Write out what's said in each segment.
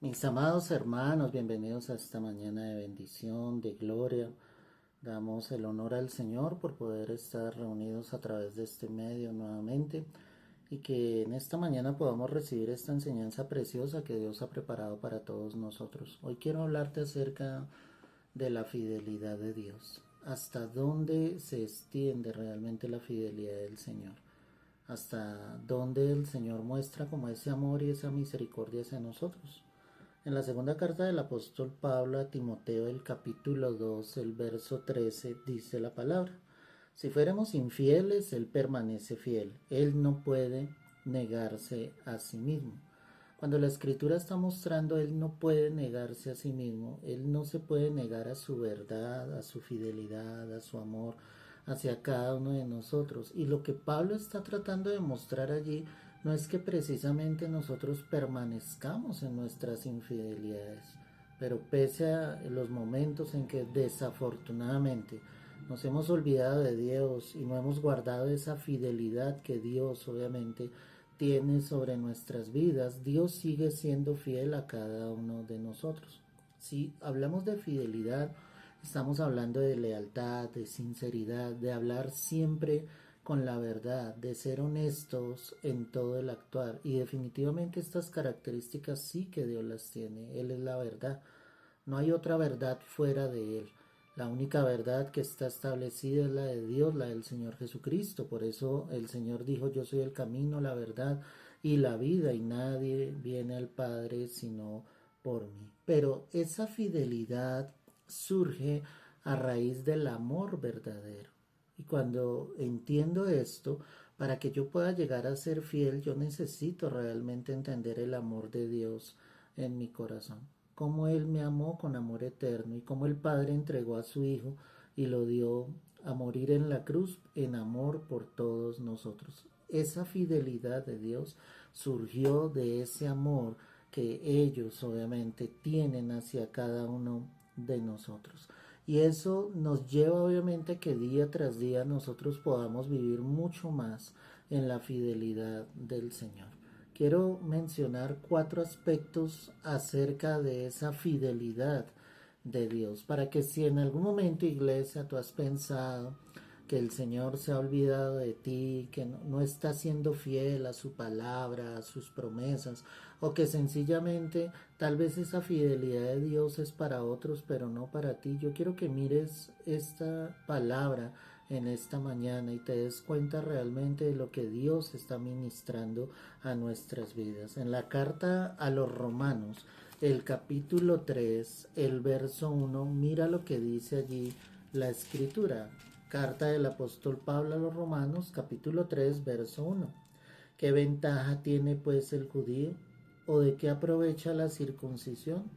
Mis amados hermanos, bienvenidos a esta mañana de bendición, de gloria. Damos el honor al Señor por poder estar reunidos a través de este medio nuevamente y que en esta mañana podamos recibir esta enseñanza preciosa que Dios ha preparado para todos nosotros. Hoy quiero hablarte acerca de la fidelidad de Dios. ¿Hasta dónde se extiende realmente la fidelidad del Señor? ¿Hasta dónde el Señor muestra como ese amor y esa misericordia hacia nosotros? En la segunda carta del apóstol Pablo a Timoteo, el capítulo 2, el verso 13, dice la palabra: si fuéramos infieles, Él permanece fiel. Él no puede negarse a sí mismo. Cuando la escritura está mostrando, Él no puede negarse a sí mismo. Él no se puede negar a su verdad, a su fidelidad, a su amor hacia cada uno de nosotros. Y lo que Pablo está tratando de mostrar allí no es que precisamente nosotros permanezcamos en nuestras infidelidades, pero pese a los momentos en que desafortunadamente nos hemos olvidado de Dios y no hemos guardado esa fidelidad que Dios obviamente tiene sobre nuestras vidas, Dios sigue siendo fiel a cada uno de nosotros. Si hablamos de fidelidad, estamos hablando de lealtad, de sinceridad, de hablar siempre con la verdad, de ser honestos en todo el actuar. Y definitivamente estas características sí que Dios las tiene. Él es la verdad. No hay otra verdad fuera de Él. La única verdad que está establecida es la de Dios, la del Señor Jesucristo. Por eso el Señor dijo: yo soy el camino, la verdad y la vida, y nadie viene al Padre sino por mí. Pero esa fidelidad surge a raíz del amor verdadero. Y cuando entiendo esto, para que yo pueda llegar a ser fiel, yo necesito realmente entender el amor de Dios en mi corazón. Cómo Él me amó con amor eterno y cómo el Padre entregó a su Hijo y lo dio a morir en la cruz en amor por todos nosotros. Esa fidelidad de Dios surgió de ese amor que ellos obviamente tienen hacia cada uno de nosotros. Y eso nos lleva obviamente a que día tras día nosotros podamos vivir mucho más en la fidelidad del Señor. Quiero mencionar 4 aspectos acerca de esa fidelidad de Dios, para que si en algún momento, iglesia, tú has pensado que el Señor se ha olvidado de ti, que no está siendo fiel a su palabra, a sus promesas, o que sencillamente tal vez esa fidelidad de Dios es para otros, pero no para ti. Yo quiero que mires esta palabra en esta mañana y te des cuenta realmente de lo que Dios está ministrando a nuestras vidas. En la carta a los Romanos, el capítulo 3, el verso 1, mira lo que dice allí la escritura. Carta del apóstol Pablo a los Romanos, capítulo 3, verso 1. ¿Qué ventaja tiene pues el judío? ¿O de qué aprovecha la circuncisión?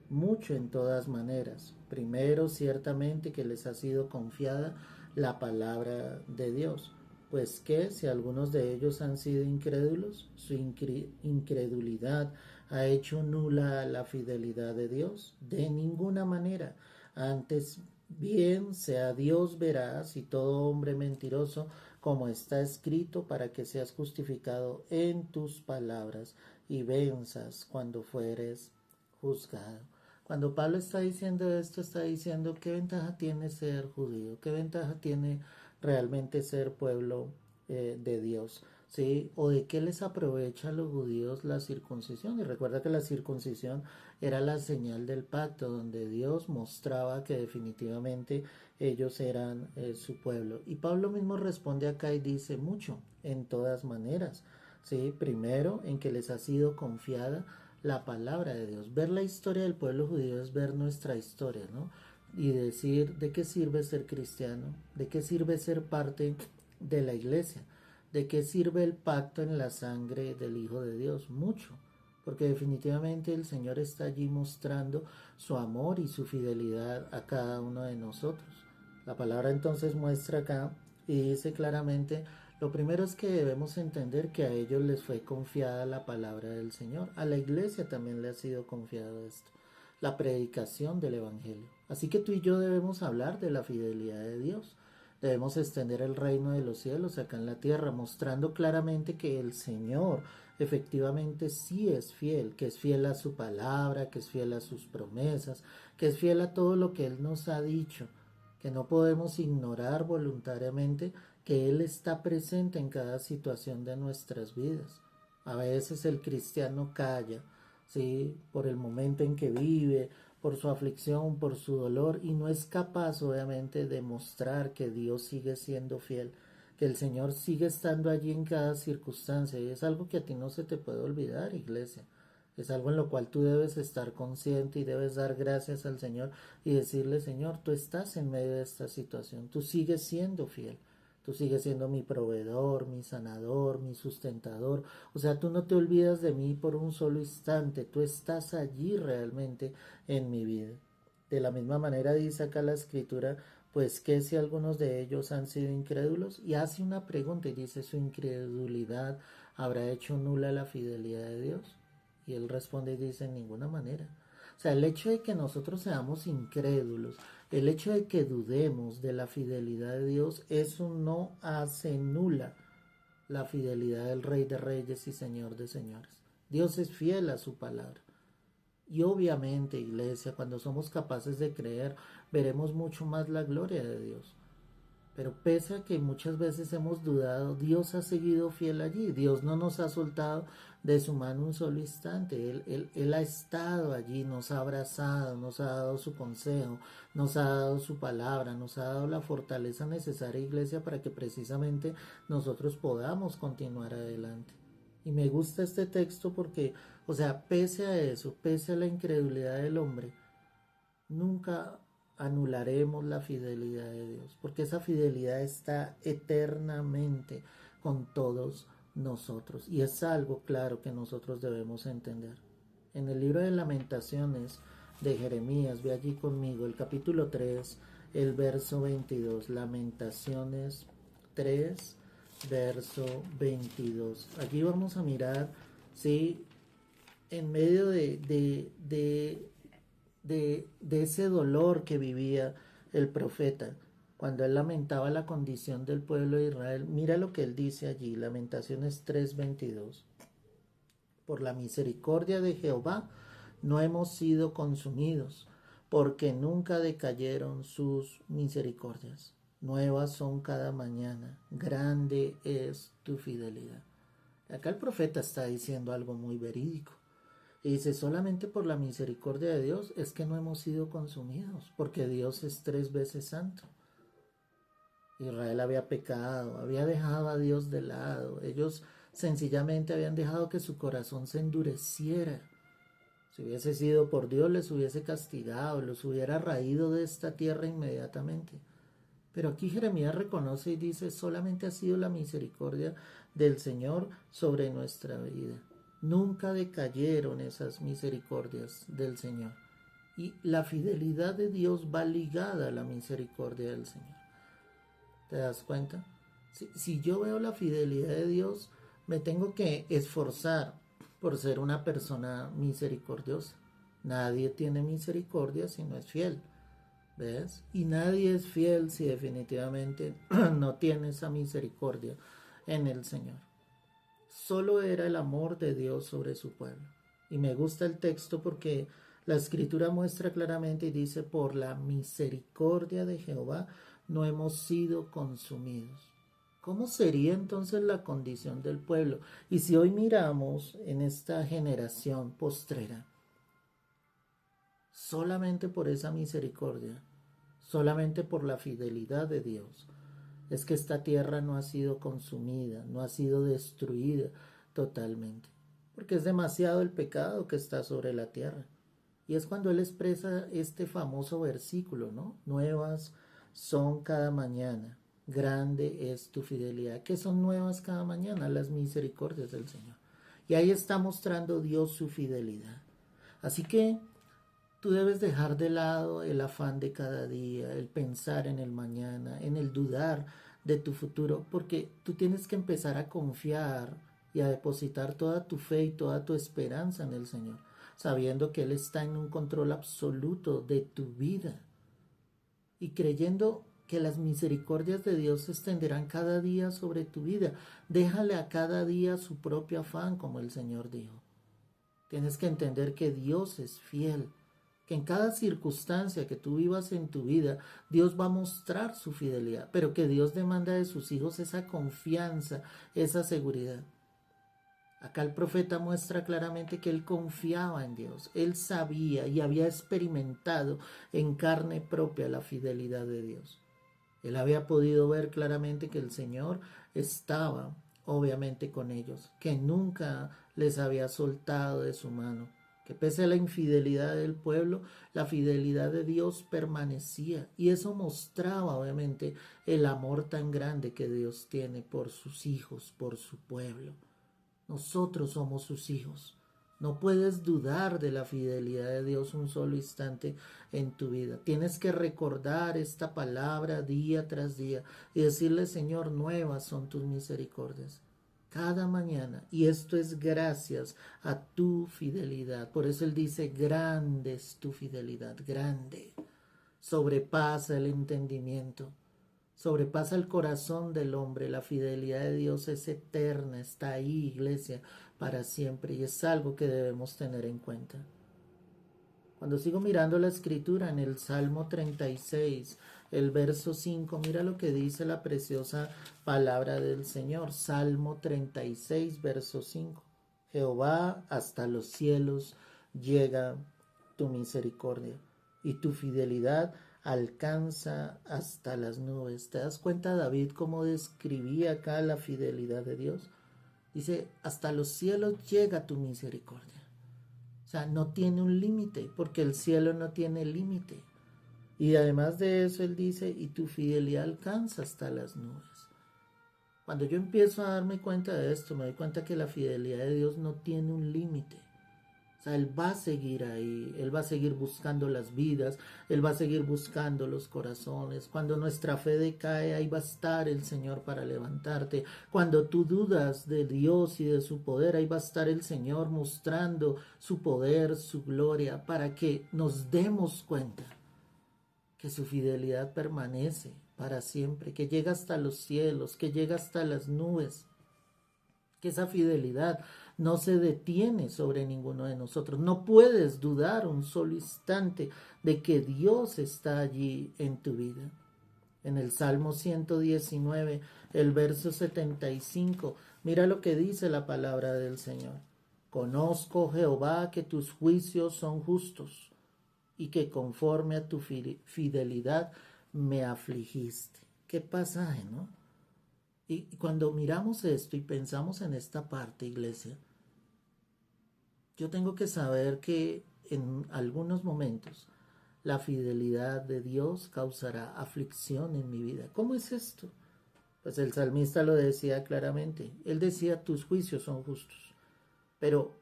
Mucho en todas maneras. Primero, ciertamente que les ha sido confiada la palabra de Dios. Pues que si algunos de ellos han sido incrédulos, su incredulidad ha hecho nula la fidelidad de Dios. De ninguna manera. Antes bien sea Dios veraz y todo hombre mentiroso, como está escrito, para que seas justificado en tus palabras y venzas cuando fueres juzgado. Cuando Pablo está diciendo esto, está diciendo qué ventaja tiene ser judío, qué ventaja tiene realmente ser pueblo de Dios, ¿sí? O de qué les aprovecha a los judíos la circuncisión. Y recuerda que la circuncisión era la señal del pacto, donde Dios mostraba que definitivamente ellos eran su pueblo. Y Pablo mismo responde acá y dice: mucho, en todas maneras, ¿sí? Primero, en que les ha sido confiada la palabra de Dios. Ver la historia del pueblo judío es ver nuestra historia, ¿no? Y decir: ¿de qué sirve ser cristiano? ¿De qué sirve ser parte de la iglesia? ¿De qué sirve el pacto en la sangre del Hijo de Dios? Mucho, porque definitivamente el Señor está allí mostrando su amor y su fidelidad a cada uno de nosotros. La palabra entonces muestra acá y dice claramente: lo primero es que debemos entender que a ellos les fue confiada la palabra del Señor. A la iglesia también le ha sido confiado esto, la predicación del Evangelio. Así que tú y yo debemos hablar de la fidelidad de Dios. Debemos extender el reino de los cielos acá en la tierra, mostrando claramente que el Señor efectivamente sí es fiel, que es fiel a su palabra, que es fiel a sus promesas, que es fiel a todo lo que Él nos ha dicho, que no podemos ignorar voluntariamente que Él está presente en cada situación de nuestras vidas. A veces el cristiano calla, ¿sí? Por el momento en que vive, por su aflicción, por su dolor, y no es capaz obviamente de mostrar que Dios sigue siendo fiel, que el Señor sigue estando allí en cada circunstancia, y es algo que a ti no se te puede olvidar, iglesia. Es algo en lo cual tú debes estar consciente y debes dar gracias al Señor y decirle: Señor, tú estás en medio de esta situación, tú sigues siendo fiel. Tú sigues siendo mi proveedor, mi sanador, mi sustentador. O sea, tú no te olvidas de mí por un solo instante. Tú estás allí realmente en mi vida. De la misma manera dice acá la escritura, pues que si algunos de ellos han sido incrédulos, y hace una pregunta y dice: ¿su incredulidad habrá hecho nula la fidelidad de Dios? Y él responde y dice: en ninguna manera. O sea, el hecho de que nosotros seamos incrédulos, el hecho de que dudemos de la fidelidad de Dios, eso no hace nula la fidelidad del Rey de Reyes y Señor de Señores. Dios es fiel a su palabra. Y obviamente, iglesia, cuando somos capaces de creer, veremos mucho más la gloria de Dios. Pero pese a que muchas veces hemos dudado, Dios ha seguido fiel allí. Dios no nos ha soltado de su mano un solo instante. Él ha estado allí, nos ha abrazado, nos ha dado su consejo, nos ha dado su palabra, nos ha dado la fortaleza necesaria, iglesia, para que precisamente nosotros podamos continuar adelante. Y me gusta este texto porque, o sea, pese a eso, pese a la incredulidad del hombre, nunca anularemos la fidelidad de Dios, porque esa fidelidad está eternamente con todos nosotros, y es algo claro que nosotros debemos entender. En el libro de Lamentaciones de Jeremías, ve allí conmigo el capítulo 3, el verso 22, Lamentaciones 3, verso 22. Allí vamos a mirar, ¿sí? En medio de ese dolor que vivía el profeta, cuando él lamentaba la condición del pueblo de Israel. Mira lo que él dice allí, Lamentaciones 3:22. Por la misericordia de Jehová no hemos sido consumidos, porque nunca decayeron sus misericordias. Nuevas son cada mañana, grande es tu fidelidad. Acá el profeta está diciendo algo muy verídico. Y dice: solamente por la misericordia de Dios es que no hemos sido consumidos, porque Dios es 3 veces santo. Israel había pecado, había dejado a Dios de lado. Ellos sencillamente habían dejado que su corazón se endureciera. Si hubiese sido por Dios, les hubiese castigado, los hubiera raído de esta tierra inmediatamente. Pero aquí Jeremías reconoce y dice: solamente ha sido la misericordia del Señor sobre nuestra vida. Nunca decayeron esas misericordias del Señor. Y la fidelidad de Dios va ligada a la misericordia del Señor. ¿Te das cuenta? Si yo veo la fidelidad de Dios, me tengo que esforzar por ser una persona misericordiosa. Nadie tiene misericordia si no es fiel. ¿Ves? Y nadie es fiel si definitivamente no tiene esa misericordia en el Señor. Solo era el amor de Dios sobre su pueblo. Y me gusta el texto porque la escritura muestra claramente y dice: por la misericordia de Jehová no hemos sido consumidos. ¿Cómo sería entonces la condición del pueblo? Y si hoy miramos en esta generación postrera, solamente por esa misericordia, solamente por la fidelidad de Dios, es que esta tierra no ha sido consumida, no ha sido destruida totalmente, porque es demasiado el pecado que está sobre la tierra. Y es cuando él expresa este famoso versículo, ¿no? Nuevas son cada mañana, grande es tu fidelidad. ¿Qué son nuevas cada mañana? Las misericordias del Señor. Y ahí está mostrando Dios su fidelidad. Así que tú debes dejar de lado el afán de cada día, el pensar en el mañana, en el dudar de tu futuro, porque tú tienes que empezar a confiar y a depositar toda tu fe y toda tu esperanza en el Señor, sabiendo que Él está en un control absoluto de tu vida y creyendo que las misericordias de Dios se extenderán cada día sobre tu vida. Déjale a cada día su propio afán, como el Señor dijo. Tienes que entender que Dios es fiel, que en cada circunstancia que tú vivas en tu vida, Dios va a mostrar su fidelidad, pero que Dios demanda de sus hijos esa confianza, esa seguridad. Acá el profeta muestra claramente que él confiaba en Dios, él sabía y había experimentado en carne propia la fidelidad de Dios. Él había podido ver claramente que el Señor estaba obviamente con ellos, que nunca les había soltado de su mano, que pese a la infidelidad del pueblo, la fidelidad de Dios permanecía, y eso mostraba obviamente el amor tan grande que Dios tiene por sus hijos, por su pueblo. Nosotros somos sus hijos. No puedes dudar de la fidelidad de Dios un solo instante en tu vida. Tienes que recordar esta palabra día tras día y decirle, Señor, nuevas son tus misericordias cada mañana. Y esto es gracias a tu fidelidad. Por eso Él dice, grande es tu fidelidad, grande. Sobrepasa el entendimiento. Sobrepasa el corazón del hombre. La fidelidad de Dios es eterna, está ahí, iglesia, para siempre, y es algo que debemos tener en cuenta. Cuando sigo mirando la escritura en el Salmo 36, el verso 5, mira lo que dice la preciosa palabra del Señor. Salmo 36, verso 5. Jehová, hasta los cielos llega tu misericordia y tu fidelidad alcanza hasta las nubes. ¿Te das cuenta, David, cómo describía acá la fidelidad de Dios? Dice, hasta los cielos llega tu misericordia. O sea, no tiene un límite, porque el cielo no tiene límite. Y además de eso, él dice, y tu fidelidad alcanza hasta las nubes. Cuando yo empiezo a darme cuenta de esto, me doy cuenta que la fidelidad de Dios no tiene un límite. O sea, Él va a seguir ahí, Él va a seguir buscando las vidas, Él va a seguir buscando los corazones. Cuando nuestra fe decae, ahí va a estar el Señor para levantarte. Cuando tú dudas de Dios y de su poder, ahí va a estar el Señor mostrando su poder, su gloria, para que nos demos cuenta que su fidelidad permanece para siempre, que llega hasta los cielos, que llega hasta las nubes, que esa fidelidad no se detiene sobre ninguno de nosotros. No puedes dudar un solo instante de que Dios está allí en tu vida. En el Salmo 119, el verso 75, mira lo que dice la palabra del Señor. Conozco, Jehová, que tus juicios son justos y que conforme a tu fidelidad me afligiste. Qué pasaje, ¿no? Y cuando miramos esto y pensamos en esta parte, iglesia, yo tengo que saber que en algunos momentos la fidelidad de Dios causará aflicción en mi vida. ¿Cómo es esto? Pues el salmista lo decía claramente. Él decía, tus juicios son justos. Pero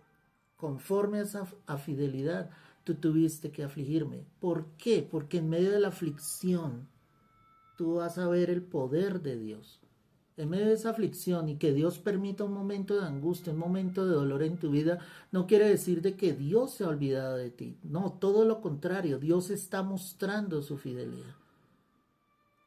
conforme a esa fidelidad, tú tuviste que afligirme. ¿Por qué? Porque en medio de la aflicción, tú vas a ver el poder de Dios. En medio de esa aflicción y que Dios permita un momento de angustia, un momento de dolor en tu vida, no quiere decir de que Dios se ha olvidado de ti. No, todo lo contrario, Dios está mostrando su fidelidad.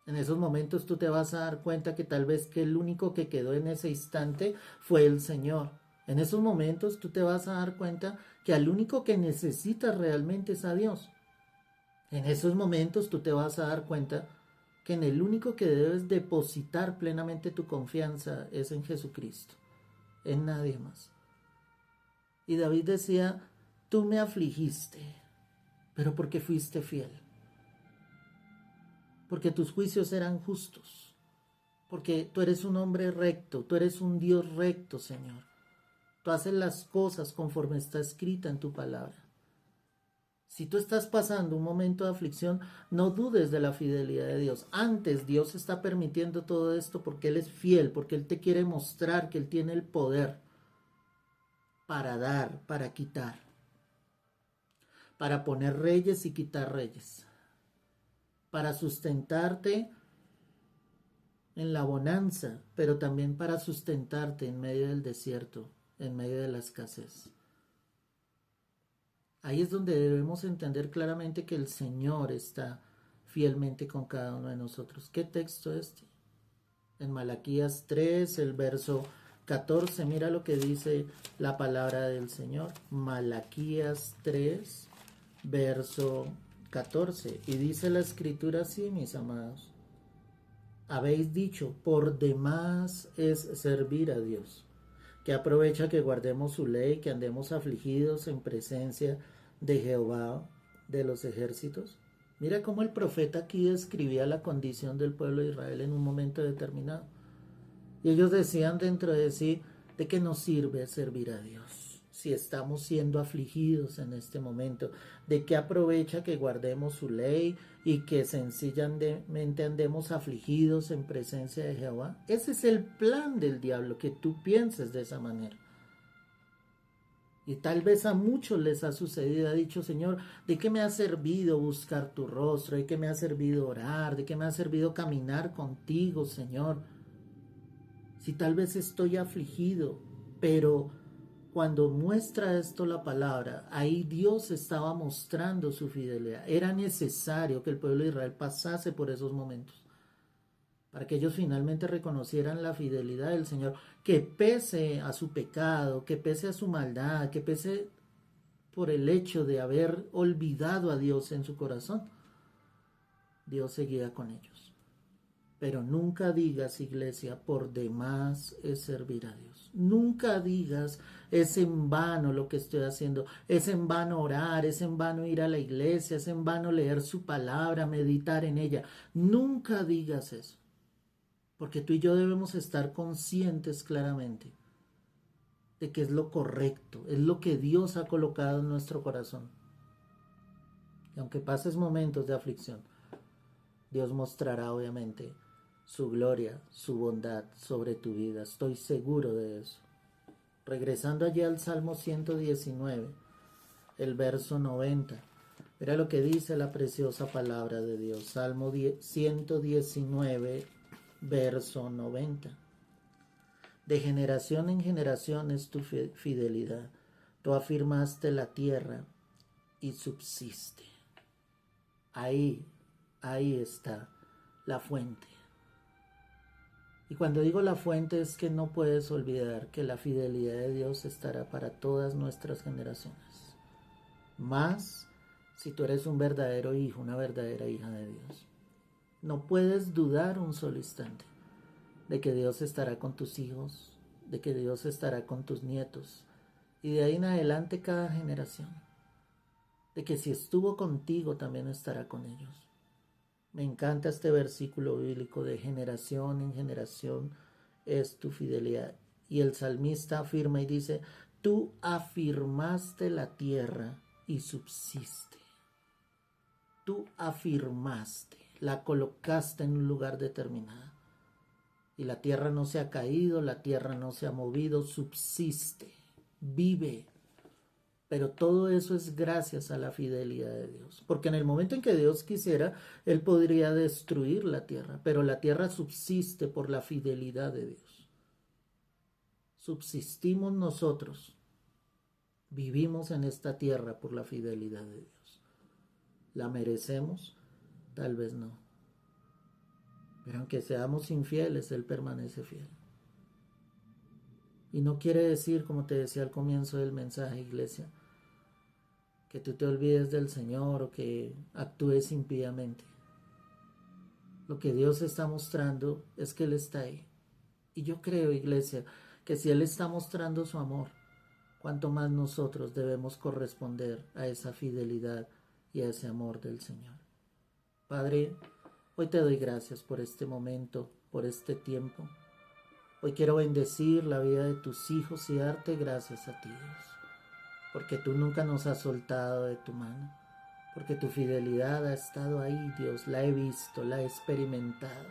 En esos momentos tú te vas a dar cuenta que tal vez que el único que quedó en ese instante fue el Señor. En esos momentos tú te vas a dar cuenta que al único que necesitas realmente es a Dios. En esos momentos tú te vas a dar cuenta que en el único que debes depositar plenamente tu confianza es en Jesucristo, en nadie más. Y David decía, tú me afligiste, pero porque fuiste fiel, porque tus juicios eran justos, porque tú eres un hombre recto, tú eres un Dios recto, Señor. Tú haces las cosas conforme está escrita en tu palabra. Si tú estás pasando un momento de aflicción, no dudes de la fidelidad de Dios. Antes, Dios está permitiendo todo esto porque Él es fiel, porque Él te quiere mostrar que Él tiene el poder para dar, para quitar, para poner reyes y quitar reyes, para sustentarte en la bonanza, pero también para sustentarte en medio del desierto, en medio de la escasez. Ahí es donde debemos entender claramente que el Señor está fielmente con cada uno de nosotros. ¿Qué texto es este? En Malaquías 3, el verso 14, mira lo que dice la palabra del Señor. Malaquías 3, verso 14. Y dice la escritura así, mis amados. Habéis dicho, por demás es servir a Dios, que aprovecha que guardemos su ley, que andemos afligidos en presencia de Jehová de los ejércitos. Mira cómo el profeta aquí describía la condición del pueblo de Israel en un momento determinado. Y ellos decían dentro de sí, ¿de qué nos sirve servir a Dios si estamos siendo afligidos en este momento? ¿De qué aprovecha que guardemos su ley y que sencillamente andemos afligidos en presencia de Jehová? Ese es el plan del diablo, que tú pienses de esa manera. Y tal vez a muchos les ha sucedido, ha dicho, Señor, ¿de qué me ha servido buscar tu rostro? ¿De qué me ha servido orar? ¿De qué me ha servido caminar contigo, Señor? Si tal vez estoy afligido, pero cuando muestra esto la palabra, ahí Dios estaba mostrando su fidelidad. Era necesario que el pueblo de Israel pasase por esos momentos, para que ellos finalmente reconocieran la fidelidad del Señor, que pese a su pecado, que pese a su maldad, que pese por el hecho de haber olvidado a Dios en su corazón, Dios seguía con ellos. Pero nunca digas, iglesia, por demás es servir a Dios. Nunca digas, es en vano lo que estoy haciendo, es en vano orar, es en vano ir a la iglesia, es en vano leer su palabra, meditar en ella. Nunca digas eso, porque tú y yo debemos estar conscientes claramente de que es lo correcto, es lo que Dios ha colocado en nuestro corazón. Y aunque pases momentos de aflicción, Dios mostrará obviamente su gloria, su bondad sobre tu vida. Estoy seguro de eso. Regresando allí al Salmo 119, el verso 90. Mira lo que dice la preciosa palabra de Dios. Salmo 119, verso 90. De generación en generación es tu fidelidad. Tú afirmaste la tierra y subsiste. Ahí está la fuente. Y cuando digo la fuente es que no puedes olvidar que la fidelidad de Dios estará para todas nuestras generaciones. Más si tú eres un verdadero hijo, una verdadera hija de Dios. No puedes dudar un solo instante de que Dios estará con tus hijos, de que Dios estará con tus nietos y de ahí en adelante cada generación. De que si estuvo contigo también estará con ellos. Me encanta este versículo bíblico de generación en generación es tu fidelidad. Y el salmista afirma y dice, tú afirmaste la tierra y subsiste. Tú afirmaste, la colocaste en un lugar determinado. Y la tierra no se ha caído, la tierra no se ha movido, subsiste, vive. Pero todo eso es gracias a la fidelidad de Dios. Porque en el momento en que Dios quisiera, Él podría destruir la tierra. Pero la tierra subsiste por la fidelidad de Dios. Subsistimos nosotros. Vivimos en esta tierra por la fidelidad de Dios. ¿La merecemos? Tal vez no. Pero aunque seamos infieles, Él permanece fiel. Y no quiere decir, como te decía al comienzo del mensaje, iglesia, que tú te olvides del Señor o que actúes impíamente. Lo que Dios está mostrando es que Él está ahí. Y yo creo, iglesia, que si Él está mostrando su amor, cuánto más nosotros debemos corresponder a esa fidelidad y a ese amor del Señor. Padre, hoy te doy gracias por este momento, por este tiempo. Hoy quiero bendecir la vida de tus hijos y darte gracias a ti, Dios, porque tú nunca nos has soltado de tu mano, porque tu fidelidad ha estado ahí, Dios, la he visto, la he experimentado.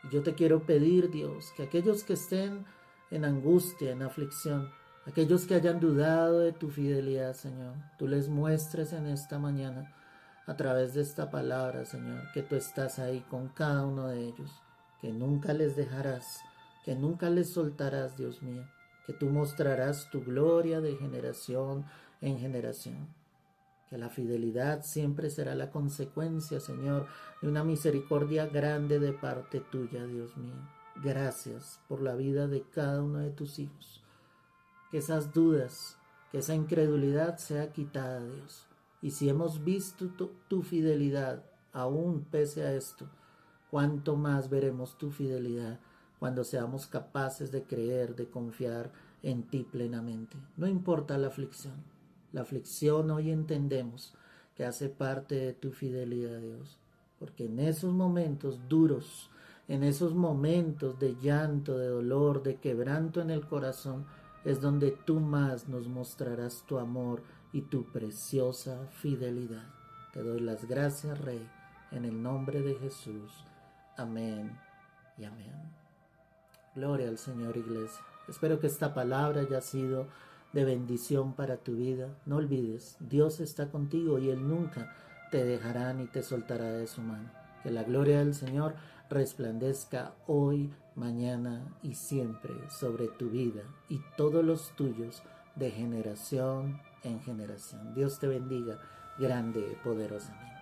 Y yo te quiero pedir, Dios, que aquellos que estén en angustia, en aflicción, aquellos que hayan dudado de tu fidelidad, Señor, tú les muestres en esta mañana, a través de esta palabra, Señor, que tú estás ahí con cada uno de ellos, que nunca les dejarás, que nunca les soltarás, Dios mío, que tú mostrarás tu gloria de generación en generación, que la fidelidad siempre será la consecuencia, Señor, de una misericordia grande de parte tuya, Dios mío. Gracias por la vida de cada uno de tus hijos. Que esas dudas, que esa incredulidad sea quitada, Dios. Y si hemos visto tu fidelidad, aún pese a esto, cuánto más veremos tu fidelidad cuando seamos capaces de creer, de confiar en ti plenamente. No importa la aflicción hoy entendemos que hace parte de tu fidelidad, Dios, porque en esos momentos duros, en esos momentos de llanto, de dolor, de quebranto en el corazón, es donde tú más nos mostrarás tu amor y tu preciosa fidelidad. Te doy las gracias, Rey, en el nombre de Jesús. Amén y amén. Gloria al Señor, iglesia. Espero que esta palabra haya sido de bendición para tu vida. No olvides, Dios está contigo y Él nunca te dejará ni te soltará de su mano. Que la gloria del Señor resplandezca hoy, mañana y siempre sobre tu vida y todos los tuyos de generación en generación. Dios te bendiga grande y poderosamente.